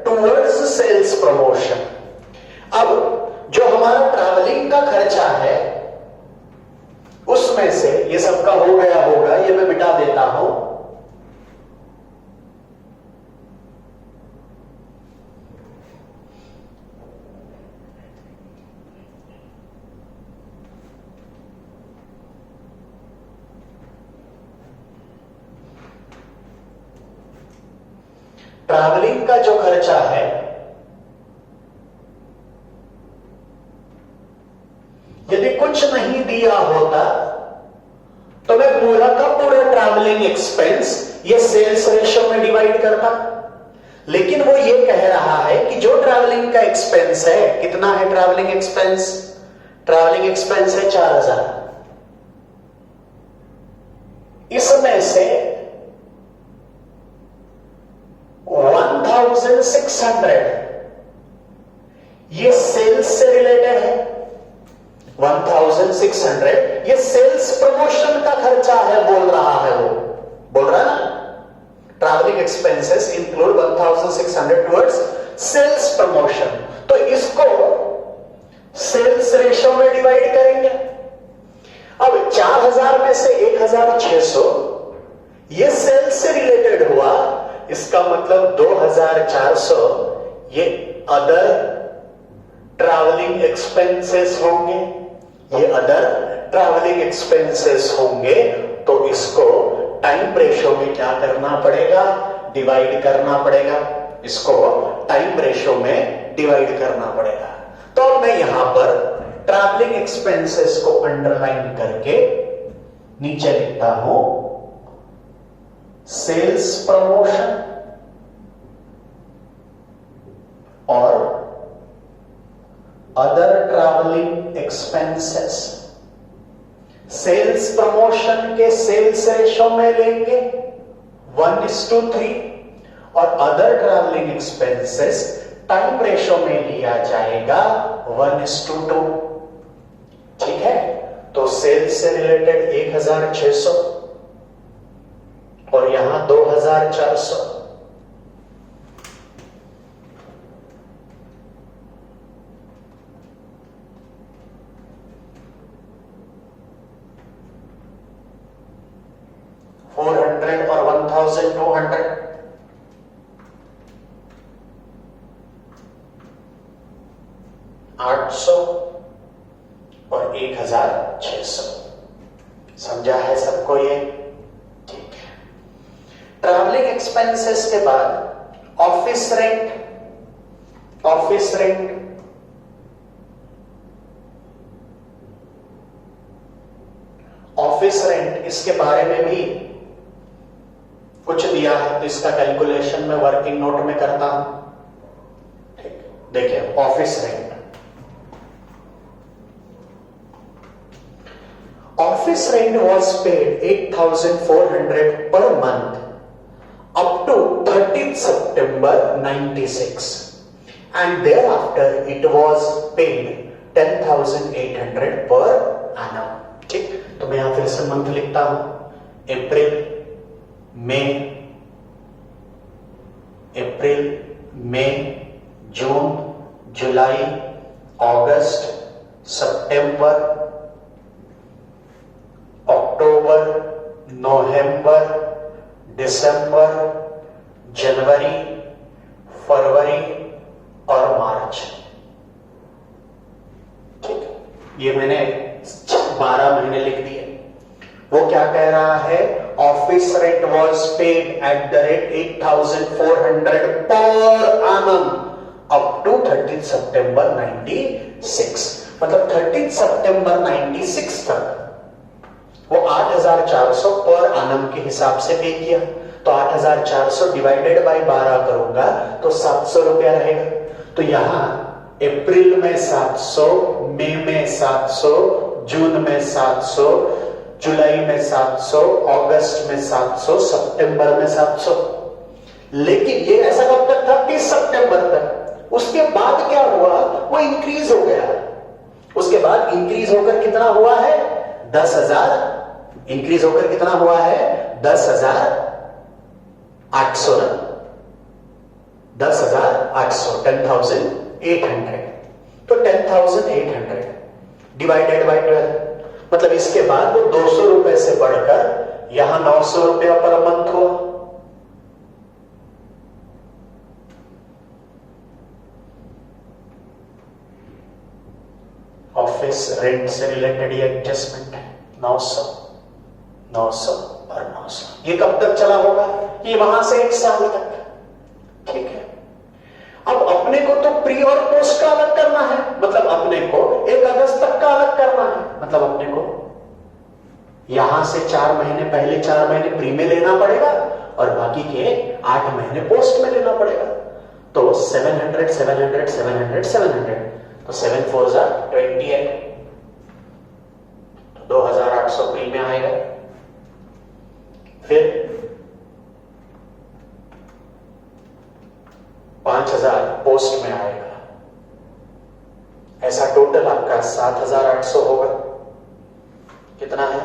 [SPEAKER 1] towards sales promotion. अब जो हमारा ट्रैवलिंग का खर्चा है उसमें से ये सबका हो गया होगा, ये मैं मिटा देता हूं। ट्रैवलिंग का जो खर्चा है यदि कुछ नहीं दिया होता तो मैं पूरा का पूरा ट्रैवलिंग एक्सपेंस ये सेल्स रेशो में डिवाइड करता, लेकिन वो ये कह रहा है कि जो ट्रैवलिंग का एक्सपेंस है, कितना है ट्रैवलिंग एक्सपेंस? ट्रैवलिंग एक्सपेंस है 4,000, इसमें से 1,600 ये सेल्स से रिलेटेड है, 1,600 ये सेल्स प्रमोशन का खर्चा है, बोल रहा है वो, बोल रहा है ना। Travelling expenses include 1,600 towards sales promotion, तो इसको सेल्स रेशो में डिवाइड करेंगे। अब 4,000 में से 1,600 ये सेल्स से रिलेटेड हुआ, इसका मतलब 2,400 ये अदर ट्रैवलिंग एक्सपेंसेस होंगे, ये अदर ट्रैवलिंग एक्सपेंसेस होंगे। तो इसको टाइम रेशो में क्या करना पड़ेगा? डिवाइड करना पड़ेगा, इसको टाइम रेशो में डिवाइड करना पड़ेगा। तो मैं यहां पर ट्रैवलिंग एक्सपेंसेस को अंडरलाइन करके नीचे लिखता हूं सेल्स प्रमोशन और other travelling expenses sales promotion के सेल्स रेशो में लेंगे 1:3 और other travelling expenses time ratio में लिया जाएगा 1:2। ठीक है, तो सेल्स से रिलेटेड 1600 और यहां 2400। और 1200 800 और 1600। समझा है सबको ये? ठीक है। ट्रैवलिंग एक्सपेंसेस के बाद ऑफिस रेंट इसके बारे में भी कुछ दिया है, तो इसका कैलकुलेशन मैं वर्किंग नोट में करता हूं। ठीक, देखिए office rent was paid 8,400 per month up to 30th September 96 and thereafter it was paid 10,800 per annum। ठीक, तो मैं यहां फिर से मंथ लिखता हूं, अप्रैल मई जून जुलाई अगस्त सितंबर अक्टूबर नवंबर दिसंबर जनवरी फरवरी और मार्च। ठीक, ये मैंने 12 महीने लिख दिए। वो क्या कह रहा है? Office rent was paid at the rate 8,400 पर annum अप टू 30 सितंबर 96। मतलब 30 सितंबर 96 तक वो 8,400 पर annum के हिसाब से पे किया। तो 8,400 डिवाइडेड बाय 12 करूंगा तो 700 रुपया रहेगा। तो यहां अप्रैल में 700, मई में 700, जून में 700, जुलाई में 700, अगस्त में 700, सितंबर में 700। लेकिन ये ऐसा कब तक था? 30 सितंबर तक। उसके बाद क्या हुआ? वो इंक्रीज हो गया। उसके बाद इंक्रीज होकर कितना हुआ है? 10,000। इंक्रीज होकर कितना हुआ है? 10,800 ना, 10,800, 10,800। तो 10,800 डिवाइडेड बाय 12, मतलब इसके बाद वो 200 रुपए से बढ़कर यहां 900 रुपया पर मंथ हुआ। ऑफिस रेंट से रिलेटेड ये एडजस्टमेंट है। 900 और 900। ये कब तक चला होगा? ये वहां से 1 साल तक। ठीक है, अब अपने को तो प्री और पोस्ट का अलग करना है, मतलब अपने को 1 अगस्त तक का अलग करना है। मतलब अपने को यहां से 4 महीने पहले 4 महीने प्री में लेना पड़ेगा और बाकी के 8 महीने पोस्ट में लेना पड़ेगा। तो 700 700 700 700, तो 7 4 28, तो 2,800 प्री में आएगा। फिर 5,000 पोस्ट में आएगा। ऐसा टोटल आपका 7,800 होगा। कितना है?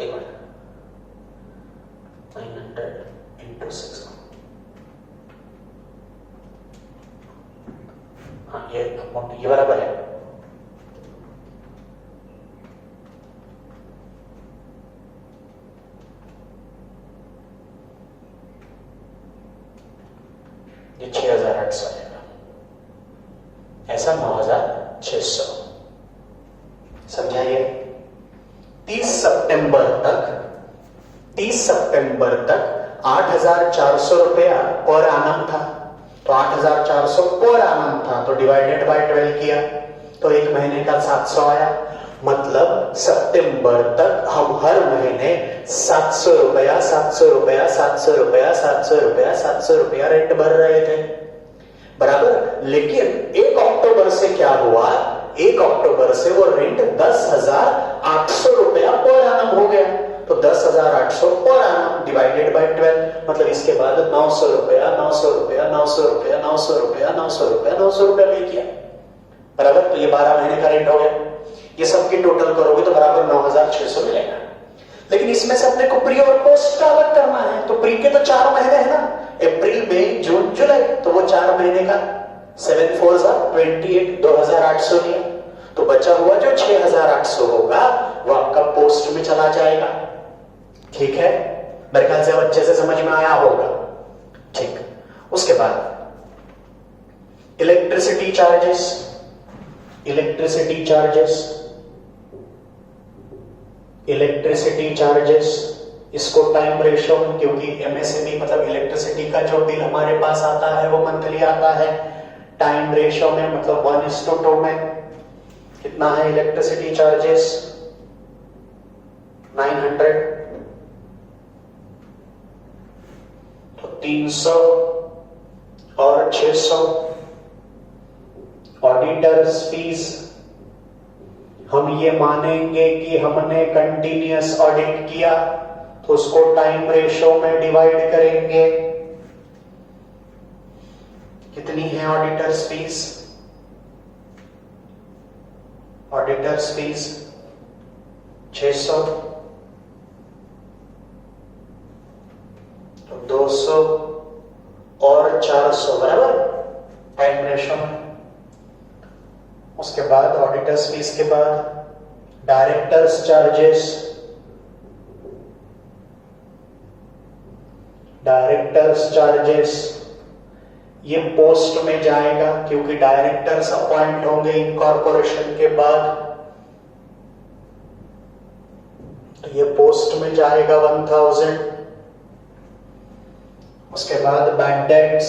[SPEAKER 1] एक मिनट, 900 into 6। हाँ, ये बराबर है। ये 6,800 आएगा। ऐसा 9,600। समझाइए? 30 सितंबर तक 8,400 रुपया पर annum था। तो 8,400 पर annum था, तो डिवाइडेड बाय 12 किया तो 1 महीने का 700 आया। मतलब सितंबर तक हम हर महीने 700 रुपया 700 रुपया 700 रुपया 700 रुपया 700 रुपया रेंट भर रहे थे, बराबर। लेकिन 1 अक्टूबर से क्या हुआ, 1 अक्टूबर से वो रेंट 10,800 रुपया पर एनम हो गया। तो 10,800 पर एनम डिवाइडेड बाय 12, मतलब इसके बाद 900 रुपया 900 रुपया 900 रुपया 900 रुपया 900 रुपया 900 रुपया पे किया, बराबर। तो ये 12 महीने का रेंट हो गया। ये सबकी टोटल करोगे तो बराबर 9,600 मिलेगा। लेकिन इसमें से अपने को प्री और पोस्ट का अलग करना है। तो प्री के तो 4 महीने है ना, अप्रैल मई जून जुलाई, तो वो 4 महीने का 7 4 28 2,800 लिया। तो बचा हुआ जो 6,800 होगा वो आपका पोस्ट में चला जाएगा। ठीक है, मेरे ख्याल से अब अच्छे से समझ में आया होगा। ठीक, उसके बाद electricity charges, electricity charges, electricity charges, इसको टाइम रेशो में, क्योंकि एमएसएमई मतलब इलेक्ट्रिसिटी का जो बिल हमारे पास आता है वो मंथली आता है, टाइम रेशो में मतलब 1:2 में कितना है इलेक्ट्रिसिटी चार्जेस 900, तो 300 और 600। ऑडिटर्स फीस हम ये मानेंगे कि हमने कंटिन्यूअस ऑडिट किया तो उसको टाइम रेशो में डिवाइड करेंगे। कितनी है ऑडिटर्स फीस, ऑडिटर्स फीस 600, तो 200 और 400 बराबर टाइम रेशो में। उसके बाद ऑडिटर्स फीस के बाद डायरेक्टर्स चार्जेस, डायरेक्टर्स चार्जेस ये पोस्ट में जाएगा क्योंकि डायरेक्टर्स अपॉइंट होंगे इनकॉर्पोरेशन के बाद, तो ये पोस्ट में जाएगा 1000। उसके बाद bad debts,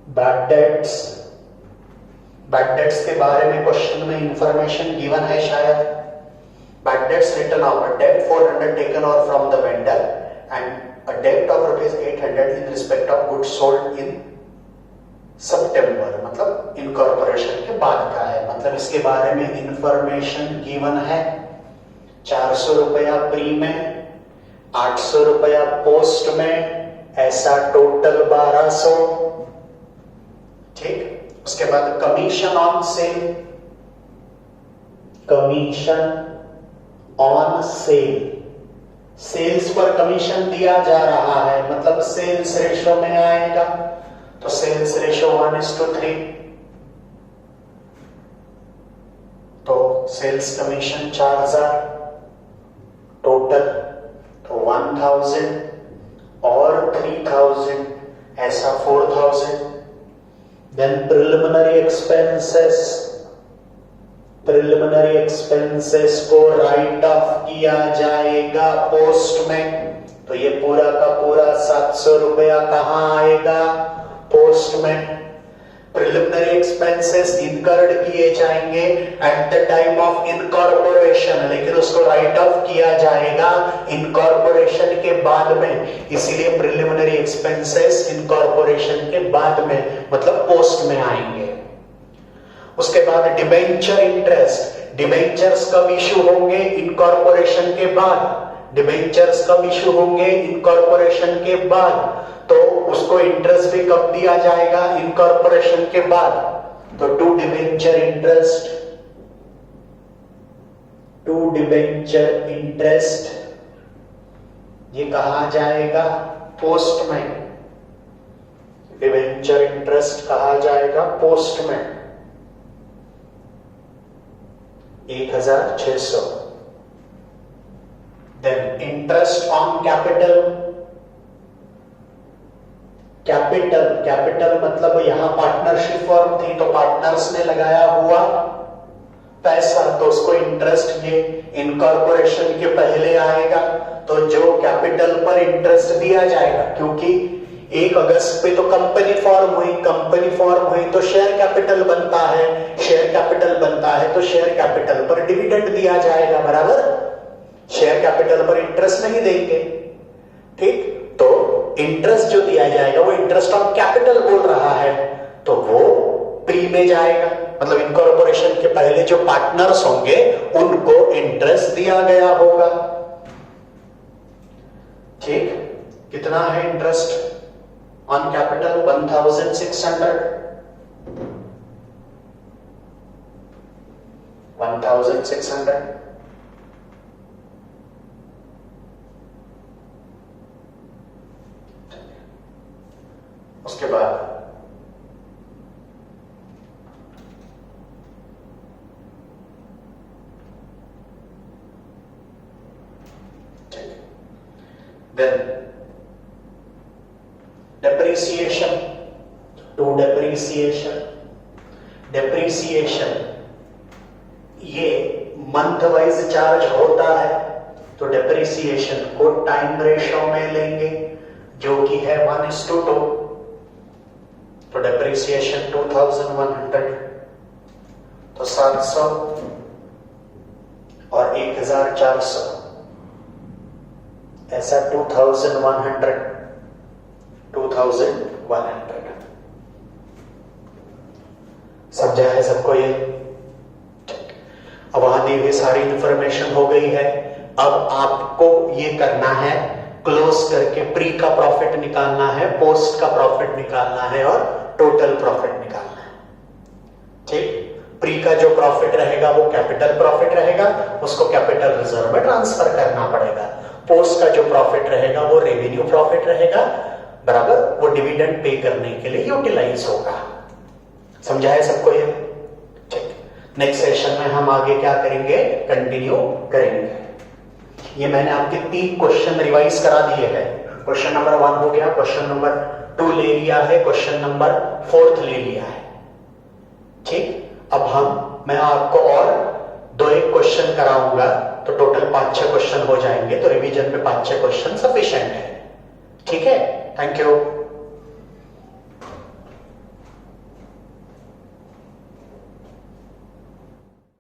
[SPEAKER 1] bad debts, bad debts के बारे में क्वेश्चन में इंफॉर्मेशन गिवन है शायद। Bad debts return of a debt 400 taken और from the vendor and a debt of ₹800 in respect of goods sold in September, मतलब इनकॉर्पोरेशन के बाद का है, मतलब इसके बारे में इंफॉर्मेशन गिवन है। 400 रुपया प्री में, 800 रुपया पोस्ट में, ऐसा टोटल 1200। ठीक, उसके बाद commission on sale, commission on sale, sales पर कमीशन दिया जा रहा है मतलब सेल्स रेशो में आएगा, तो सेल्स रेशो 1:3, तो सेल्स कमीशन 4000 टोटल, तो 1000 और 3000 ऐसा 4000। Then preliminary expenses, preliminary expenses को राइट ऑफ किया जाएगा पोस्ट में, तो ये पूरा का पूरा 700 रुपया कहां आएगा पोस्ट में। प्रिलिमिनरी एक्सपेंसेस इनकर्ड किए जाएंगे at the time of incorporation, लेकिन उसको राइट ऑफ किया जाएगा इनकॉर्पोरेशन के बाद में, इसीलिए प्रिलिमिनरी एक्सपेंसेस इनकॉर्पोरेशन के बाद में मतलब पोस्ट में आएंगे। उसके बाद डिबेंचर इंटरेस्ट, डिबेंचर्स कब इशू होंगे इनकॉर्पोरेशन के बाद, डिबेंचर्स कब इशू होंगे इनकॉर्पोरेशन के बाद, तो उसको इंटरेस्ट भी कब दिया जाएगा इनकॉर्पोरेशन के बाद, तो to debenture interest, to debenture interest ये कहा जाएगा पोस्ट में, डिबेंचर इंटरेस्ट कहा जाएगा पोस्ट में 1600। Then interest on capital, capital, capital मतलब यहां पार्टनरशिप फॉर्म थी तो पार्टनर्स ने लगाया हुआ पैसा, तो उसको इंटरेस्ट ये इनकॉर्पोरेशन के पहले आएगा, तो जो कैपिटल पर इंटरेस्ट दिया जाएगा, क्योंकि 1 अगस्त पे तो कंपनी फॉर्म हुई, कंपनी फॉर्म हुई तो शेयर कैपिटल बनता है, शेयर कैपिटल बनता है तो शेयर कैपिटल पर डिविडेंड दिया जाएगा, बराबर। शेयर कैपिटल पर इंटरेस्ट नहीं देंगे, ठीक। तो इंटरेस्ट जो दिया जाएगा वो इंटरेस्ट ऑन कैपिटल बोल रहा है, तो वो प्री में जाएगा, मतलब इनकॉर्पोरेशन के पहले जो पार्टनर्स होंगे उनको इंटरेस्ट दिया गया होगा, ठीक। कितना है इंटरेस्ट ऑन कैपिटल? 1600 1600। उसके बाद then depreciation, to depreciation. Depreciation ये मंथ वाइज चार्ज होता है, तो डेप्रिसिएशन को टाइम रेशो में लेंगे जो कि है 1:2। तो डेप्रिसिएशन 2100, तो 700 और 1400, ऐसा 2100 समझा है सबको ये? अब वहां दी हुई सारी इंफॉर्मेशन हो गई है। अब आपको ये करना है, क्लोज करके प्री का प्रॉफिट निकालना है, पोस्ट का प्रॉफिट निकालना है और टोटल प्रॉफिट निकालना है, ठीक। प्री का जो प्रॉफिट रहेगा वो कैपिटल प्रॉफिट रहेगा, उसको कैपिटल रिजर्व में ट्रांसफर करना पड़ेगा। पोस्ट का जो प्रॉफिट रहेगा वो रेवेन्यू प्रॉफिट रहेगा, बराबर, वो डिविडेंड पे करने के लिए यूटिलाइज होगा। समझा है सबको ये? ठीक। नेक्स्ट सेशन में हम आगे क्या करेंगे, कंटिन्यू करेंगे। ये मैंने आपके 3 क्वेश्चन रिवाइज करा दिए हैं। क्वेश्चन नंबर 1 हो गया, क्वेश्चन नंबर 2 ले लिया है, क्वेश्चन नंबर 4 ले लिया है, ठीक। अब मैं आपको और 2-1 क्वेश्चन कराऊंगा, तो टोटल 5-6 क्वेश्चन हो जाएंगे, तो रिवीजन में 5-6 क्वेश्चन सफिशिएंट है, ठीक है। Thank you.